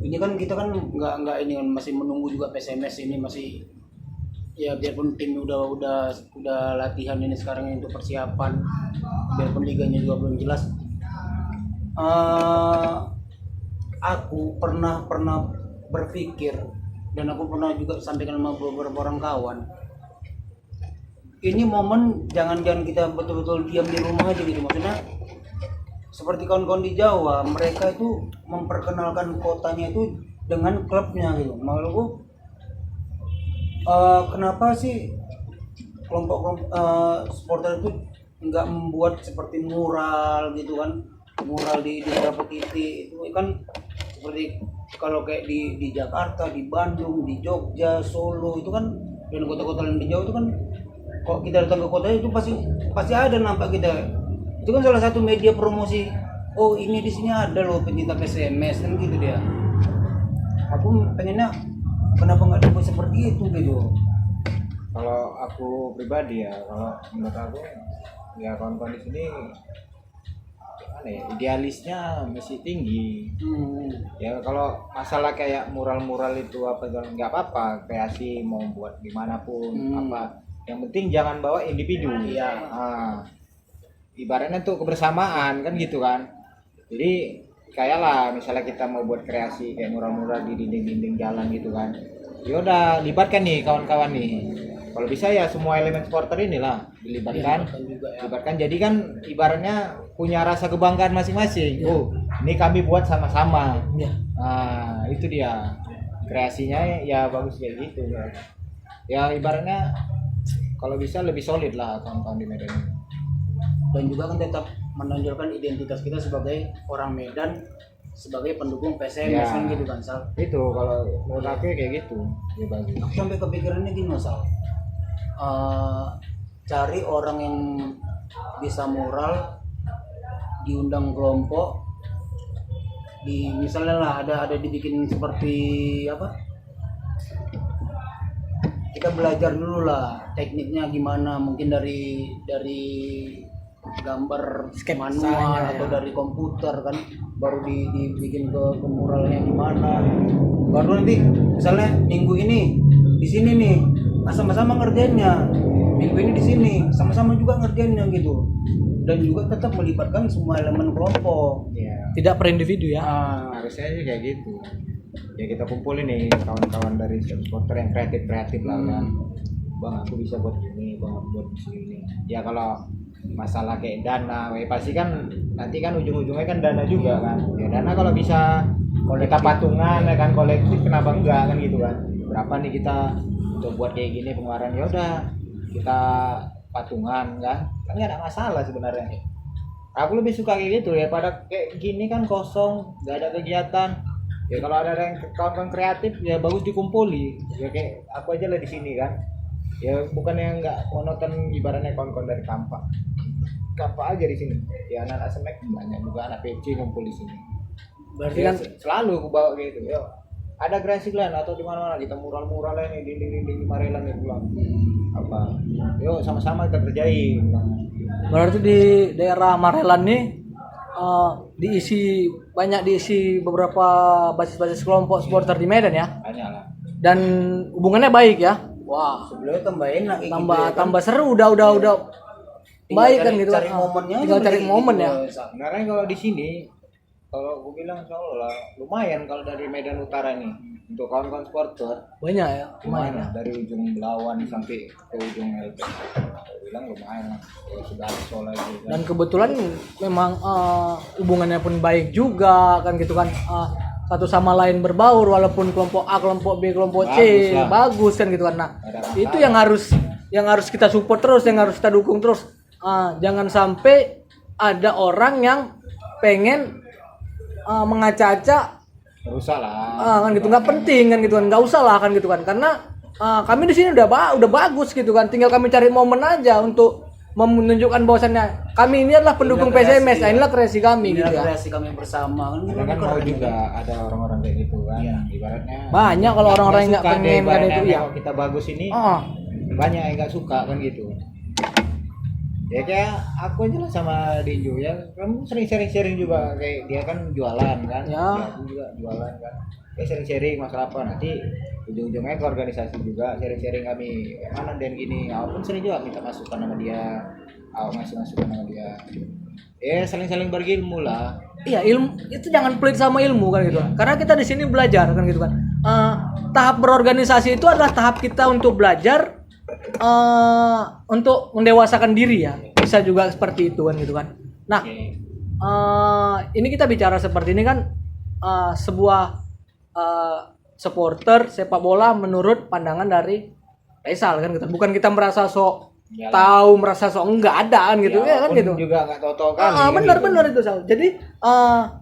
ini kan kita kan nggak ini kan masih menunggu juga PSMS ini masih, ya biarpun tim udah latihan ini sekarang ini untuk persiapan, biarpun liganya juga belum jelas. Aku pernah berpikir dan aku pernah juga sampaikan sama beberapa orang kawan, ini momen jangan kita betul-betul diam di rumah aja gitu. Maksudnya seperti kawan-kawan di Jawa, mereka itu memperkenalkan kotanya itu dengan klubnya gitu. Maksudku kenapa sih kelompok supporter itu nggak membuat seperti mural gitu kan, mural di beberapa titik itu kan, seperti kalau kayak di Jakarta, di Bandung, di Jogja, Solo itu kan, dan kota-kota lain di Jawa itu kan, kok kita datang ke kota itu pasti ada nampak kita. Itu kan salah satu media promosi. Oh ini di sini ada loh pencinta PSMS kan gitu dia. Aku pengennya kenapa nggak dibuat seperti itu gitu. Kalau aku pribadi ya, kalau menurut aku ya kawan-kawan di sini idealisnya masih tinggi. Ya kalau masalah kayak mural-mural itu apa nggak apa-apa, kreasi mau buat gimana pun apa, yang penting jangan bawa individu. Iya. Ibaratnya tuh kebersamaan kan gitu kan. Jadi kayak lah misalnya kita mau buat kreasi kayak mural-mural di dinding-dinding jalan gitu kan, ya udah libatkan nih kawan-kawan nih. Kalau bisa ya semua elemen supporter inilah dilibatkan, libatkan. Jadi kan ibaratnya punya rasa kebanggaan masing-masing. Oh, ini kami buat sama-sama. Nah, itu dia kreasinya ya bagus kayak gitu. Ya ibaratnya kalau bisa lebih solid lah kawan-kawan di Medan ini. Dan juga kan tetap menonjolkan identitas kita sebagai orang Medan, sebagai pendukung PSMS kan gitu kan Sal. Itu kalau menurut aku kayak gitu ya bagus. Aku sampai kepikirannya gini Sal, cari orang yang bisa mural, diundang kelompok, di misalnya lah ada dibikin seperti apa, kita belajar dulu lah tekniknya gimana, mungkin dari gambar manual atau dari komputer kan, baru dibikin ke muralnya gimana, baru nanti misalnya minggu ini di sini nih sama-sama ngerjainnya, minggu ini di sini sama-sama juga ngerjainnya gitu, dan juga tetap melibatkan semua elemen kelompok. Tidak per individu ya. Harusnya sih kayak gitu. Ya kita kumpulin nih kawan-kawan dari supporter yang kreatif lah kan. Bang aku bisa buat gini, bang aku buat sini. Ya kalau masalah kayak dana, pasti kan nanti kan ujung-ujungnya kan dana juga kan. Ya dana kalau bisa kita patungan ya kan, kolektif, kenapa enggak kan gitu kan. Berapa nih kita untuk buat kayak gini pengeluaran, ya udah kita patungan kan nggak ada masalah sebenarnya. Aku lebih suka kayak gitu ya, pada kayak gini kan kosong, nggak ada kegiatan. Ya kalau ada yang kawan-kawan kreatif ya bagus dikumpuli. Ya kayak aku aja lah di sini kan. Ya bukan yang nggak monoton, ibaratnya kawan-kawan dari Kampak aja di sini. Ya anak-anak semek banyak juga, anak PC ngumpul di sini. Berarti Ya, kan selalu aku bawa gitu. Yo, ada kreasi lain atau di mana-mana kita mural-mural nih dinding-dinding di Marelan nih pulang. Apa? Yo sama-sama kita kerjain. berarti di daerah Marelan nih diisi beberapa basis-basis kelompok supporter di Medan ya. Banyak lah. Dan hubungannya baik ya. Wah, Sebelumnya tambah enak kayak tambah gitu ya kan? tambah seru, udah Tinggal baik kan gitu. cari momennya Tinggal aja cari kayak momen gitu, ya. Sebenarnya kalau di sini kalau gue bilang insya Allah lah lumayan kalau dari Medan Utara nih untuk kawan-kawan supporter Banyak ya, lumayan lumayan lah ya. dari ujung Belawan sampai ke ujung LP. Gue bilang lumayan lah kalau sudah lagi kan. Dan kebetulan memang hubungannya pun baik juga kan gitu kan. Satu sama lain berbaur walaupun kelompok A, kelompok B, kelompok C Bagus lah. bagus kan gitu kan. Nah, Ada masalah. itu yang harus kita support terus, yang harus kita dukung terus. Jangan sampai ada orang yang pengen mengacak-acak Rusak lah. kan gitu, nggak penting kan gitu kan, nggak usah lah kan gitu kan, karena kami di sini udah bagus gitu kan, tinggal kami cari momen aja untuk menunjukkan bahwasannya kami ini adalah pendukung PSMS, inilah kreasi kami gitu ya. Kreasi kami bersama kan. Kadang kan mau juga ada orang-orang kayak gitu kan. Ibaratnya Banyak kalau orang-orang yang nggak suka pengen deh, kan ibaratnya itu ya. kalau kita bagus ini Ah, banyak yang nggak suka kan gitu. Ya kayak aku aja lah sama Dinjo ya, kamu sering sharing juga kayak dia kan jualan kan, Ya. aku juga jualan kan, kayak sharing masalah apa nanti ujung-ujungnya ke organisasi juga sharing kami mana dan gini, aku pun sering juga minta masukan sama dia, aku ngasih masukan sama dia, saling berilmu lah. iya, ilmu itu jangan pelit sama ilmu kan gitu kan, karena kita di sini belajar kan gitu kan. Tahap berorganisasi itu adalah tahap kita untuk belajar, untuk mendewasakan diri ya, bisa juga seperti itu kan gitu kan. Nah, Oke. ini kita bicara seperti ini kan, sebuah supporter sepak bola menurut pandangan dari Faisal kan gitu. Bukan kita merasa sok Iyalah. tahu, merasa sok enggak ada kan gitu ya kan walaupun gitu. juga nggak tahu-tahu kali kan Benar-benar gitu. itu Sal. Jadi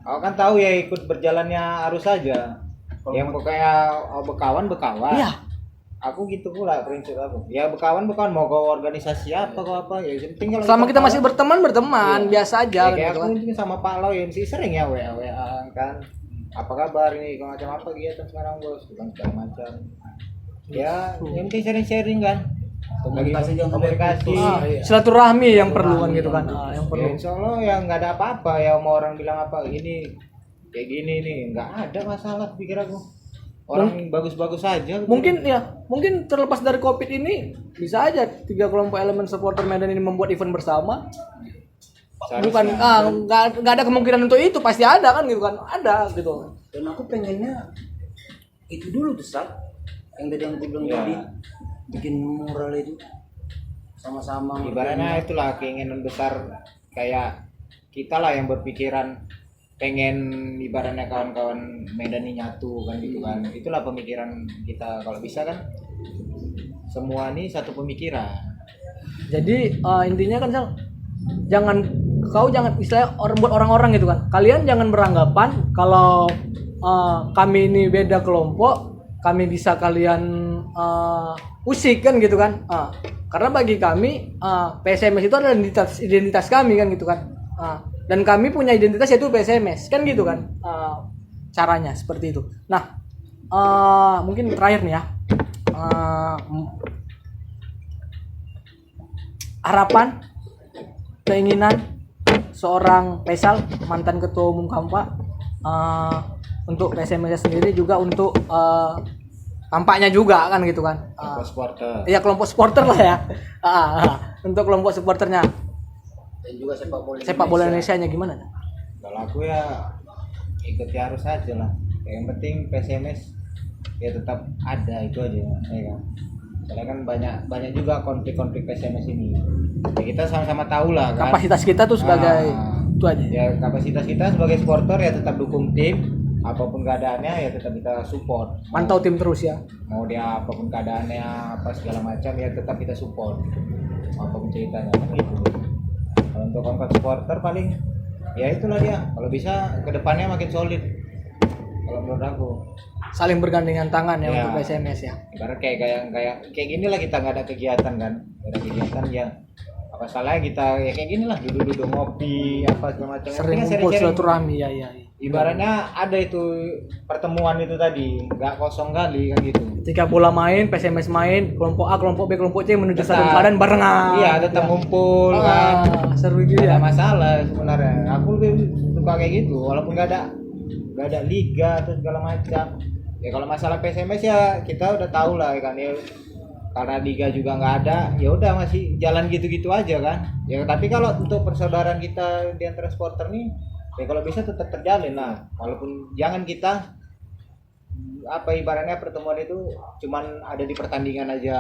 Aku kan tahu ya ikut berjalannya arus saja. Yang pokoknya bekawan. iya, Aku gitu pula prinsip aku. Ya bekawan mau ke organisasi apa ya yang penting kalau selama kita kawan, masih berteman iya. biasa aja ya, kan kayak gitu aku kan. mungkin sama Pak Lo yang sih sering ya WA kan. Apa kabar ini macam apa kegiatan sekarang bos? Bukan segala macam. Ya, yang penting sharing kan. Komunikasi jangan komunikasi. sampai putus. Silaturahmi yang perlu kan gitu kan. Yang Ya, perlu. insya Allah ya nggak ada apa-apa ya mau orang bilang apa ini kayak gini nih nggak ada masalah pikir aku orang bagus-bagus saja Mungkin terlepas dari Covid ini bisa aja 3 kelompok elemen supporter Medan ini membuat event bersama. Bukan nggak ada kemungkinan untuk itu, pasti ada kan gitu kan. Ada gitu. Dan aku pengennya itu dulu tuh Sal, yang tadi yang aku bilang Ya. tadi, bikin mural itu sama-sama. ibaratnya itulah keinginan besar kayak kita lah yang berpikiran pengen ibaratnya kawan-kawan Medan ini nyatu kan gitu kan, itulah pemikiran kita kalau bisa kan semua ini satu pemikiran. Jadi intinya kan Sal, jangan istilahnya buat orang-orang gitu kan. Kalian jangan beranggapan kalau kami ini beda kelompok, kami bisa kalian usik kan gitu kan. Karena bagi kami PSMS itu adalah identitas kami kan gitu kan. Dan kami punya identitas yaitu PSMS kan gitu kan. Caranya seperti itu. Nah, mungkin terakhir nih ya. Harapan, keinginan seorang Faisal, mantan ketua umum Kampa, untuk PSMS sendiri juga untuk tampaknya juga kan gitu kan. Supporter. Ya kelompok supporter lah ya. Untuk kelompok supporternya Dan juga sepak bola Indonesia-nya gimana? Kalau aku ya ikuti arus aja lah. Yang penting PSMS ya tetap ada itu aja ya kan. Soalnya kan banyak juga konflik-konflik PSMS ini. Ya kita sama-sama tahu lah kan. Kapasitas kita tuh sebagai itu aja. Ya kapasitas kita sebagai supporter ya tetap dukung tim. Apapun keadaannya ya tetap kita support. Mantau tim terus ya. Mau dia apapun keadaannya apa segala macam ya tetap kita support. Apapun ceritanya kan gitu. Kalau untuk kontak supporter paling ya itulah dia. Kalau bisa kedepannya makin solid. Kalau menurut aku. Saling bergandengan tangan ya, Ya. untuk PSMS ya. Ibarat kayak gini lah kita nggak ada kegiatan kan. Nggak ada kegiatan ya. Apa salahnya kita ya kayak gini lah duduk-duduk ngopi apa segala macam. Sering Yang penting kumpul sharing-sharing. silaturahmi ya. Ibaratnya ada itu pertemuan itu tadi nggak kosong kali kan gitu. Ketika bola main, PSMS main, kelompok A, kelompok B, kelompok C menuju Tetap. satu keadaan barengan. Iya tetap ngumpul kan. Seru Nggak gitu ada ya. masalah sebenarnya. Aku lebih suka kayak gitu walaupun nggak ada liga atau segala macam. Ya kalau masalah PSMS ya kita udah tahu lah kan ya. Karena liga juga nggak ada, ya udah masih jalan gitu-gitu aja kan. Ya tapi kalau untuk persaudaraan kita di antara supporter nih Ya kalau bisa tetap terjalin lah, walaupun jangan kita ibaratnya pertemuan itu cuman ada di pertandingan aja.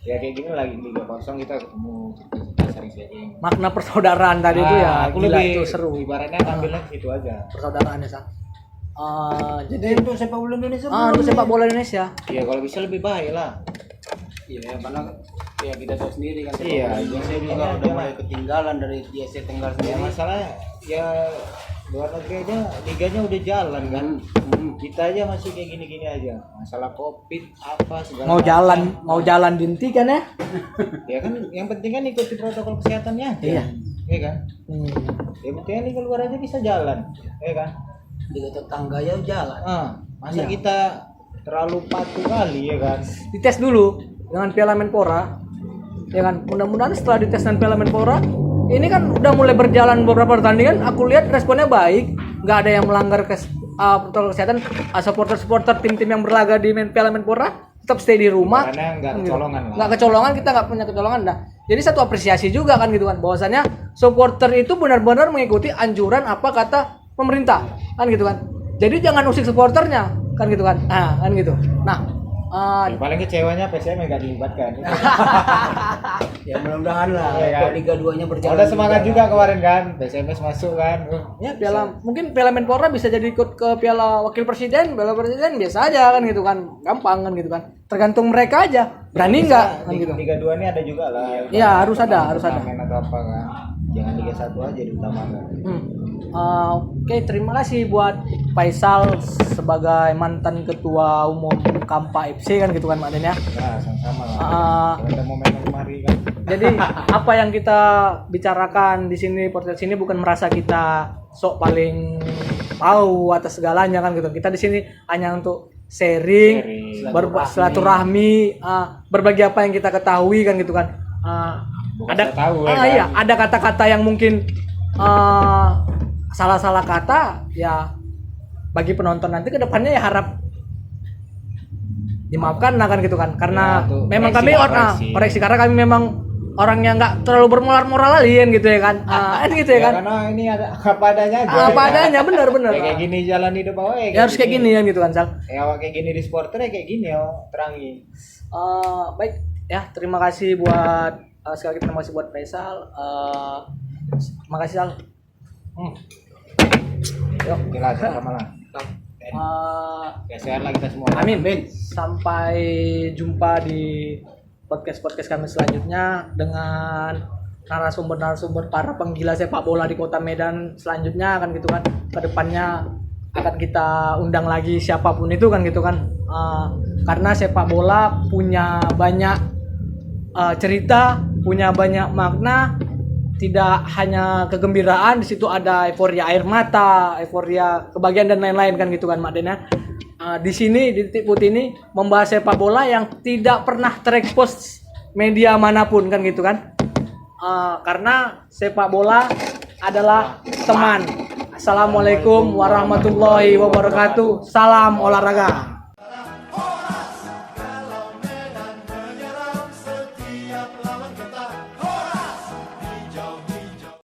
Ya kayak gini lagi Liga kosong kita ketemu cerita sharing-sharing. Makna persaudaraan tadi itu ya, aku gila lebih itu seru. Ibaratnya ambilnya ke situ aja. Persaudaraannya Sang. Jadi untuk sepak bola Indonesia. Untuk sepak bola Indonesia. Iya kalau bisa lebih baik lah. Iya, karena ya kita tahu sendiri kan. Iya, Indonesia juga udah mulai ketinggalan dari di Asia Tenggara Ya sendiri. masalahnya ya luar negeri aja liganya udah jalan kan. Kita aja masih kayak gini-gini aja. Masalah Covid apa segala Mau jalan dihentikan ya. Ya kan yang penting kan ikuti protokol kesehatannya aja. Iya. Iya kan? Ya penting liga luar aja bisa jalan. Iya kan? Liga tetangga ya jalan. Masa Iya. kita terlalu patuh kali ya kan? Dites dulu dengan Piala Menpora. Ya kan, mudah-mudahan setelah dites dengan Piala Menpora, ini kan udah mulai berjalan beberapa pertandingan, aku lihat responnya baik, nggak ada yang melanggar protokol kesehatan. Supporter tim-tim yang berlaga di Piala Menpora tetap stay di rumah. Karena nggak kecolongan lah. Nggak kecolongan, kita nggak punya kecolongan. Nah, jadi satu apresiasi juga kan gitu kan, bahwasannya supporter itu benar-benar mengikuti anjuran apa kata pemerintah kan gitu kan. Jadi jangan usik supporternya kan gitu kan. Nah kan gitu. Nah Ya, paling kecewanya PSM nggak dilibatkan. Ya mudah-mudahan lah Iya kan? Liga 2-nya berjalan. Udah semangat juga kemarin kan, PSMS masuk kan. ya mungkin Piala Menpora bisa jadi ikut ke Piala Wakil Presiden, Piala Presiden biasa aja kan gitu kan, gampang kan gitu kan, tergantung mereka aja berani nggak kan gitu. Liga 2 ini ada juga lah. Iya harus ada. Turnamen atau apa kan. Jangan Liga 1 aja diutamakan. Oke, terima kasih buat Faisal sebagai mantan ketua umum Kampa FC kan gitu kan Mak Den ya. Nah, sama-sama lah. Ada momen kemari kan. Jadi apa yang kita bicarakan di sini podcast ini bukan merasa kita sok paling tahu atas segalanya kan gitu. Kita di sini hanya untuk sharing, silaturahmi, berbagi apa yang kita ketahui kan gitu kan. Ada kata-kata yang mungkin salah-salah kata ya, bagi penonton nanti ke depannya ya harap dimaafkan lah kan gitu kan, karena ya, memang kami koreksi karena kami memang orang yang nggak terlalu bermoral alien gitu ya kan. Gitu ya kan, karena ini ada apa adanya aja. Apa adanya, benar kayak gini jalan hidup awal ya harus kayak gini kan gitu kan Sal. Ya kayak gini di supporter ya kayak gini ya terangi. Baik ya, terima kasih buat sekali lagi terima kasih buat Faisal. Terima kasih Sal. Yuk, kita sama lah. Ya sehat lah kita semua. Amin. Sampai jumpa di podcast kami selanjutnya dengan narasumber para penggila sepak bola di Kota Medan selanjutnya kan gitu kan. Kedepannya akan kita undang lagi siapapun itu kan gitu kan. Karena sepak bola punya banyak cerita, punya banyak makna. Tidak hanya kegembiraan, di situ ada euforia air mata, euforia kebahagiaan dan lain-lain kan gitu kan Mak Den ya. Di sini di Titik Putih ini membahas sepak bola yang tidak pernah terekspos media manapun kan gitu kan. Karena sepak bola adalah teman. Assalamualaikum warahmatullahi wabarakatuh. Salam olahraga.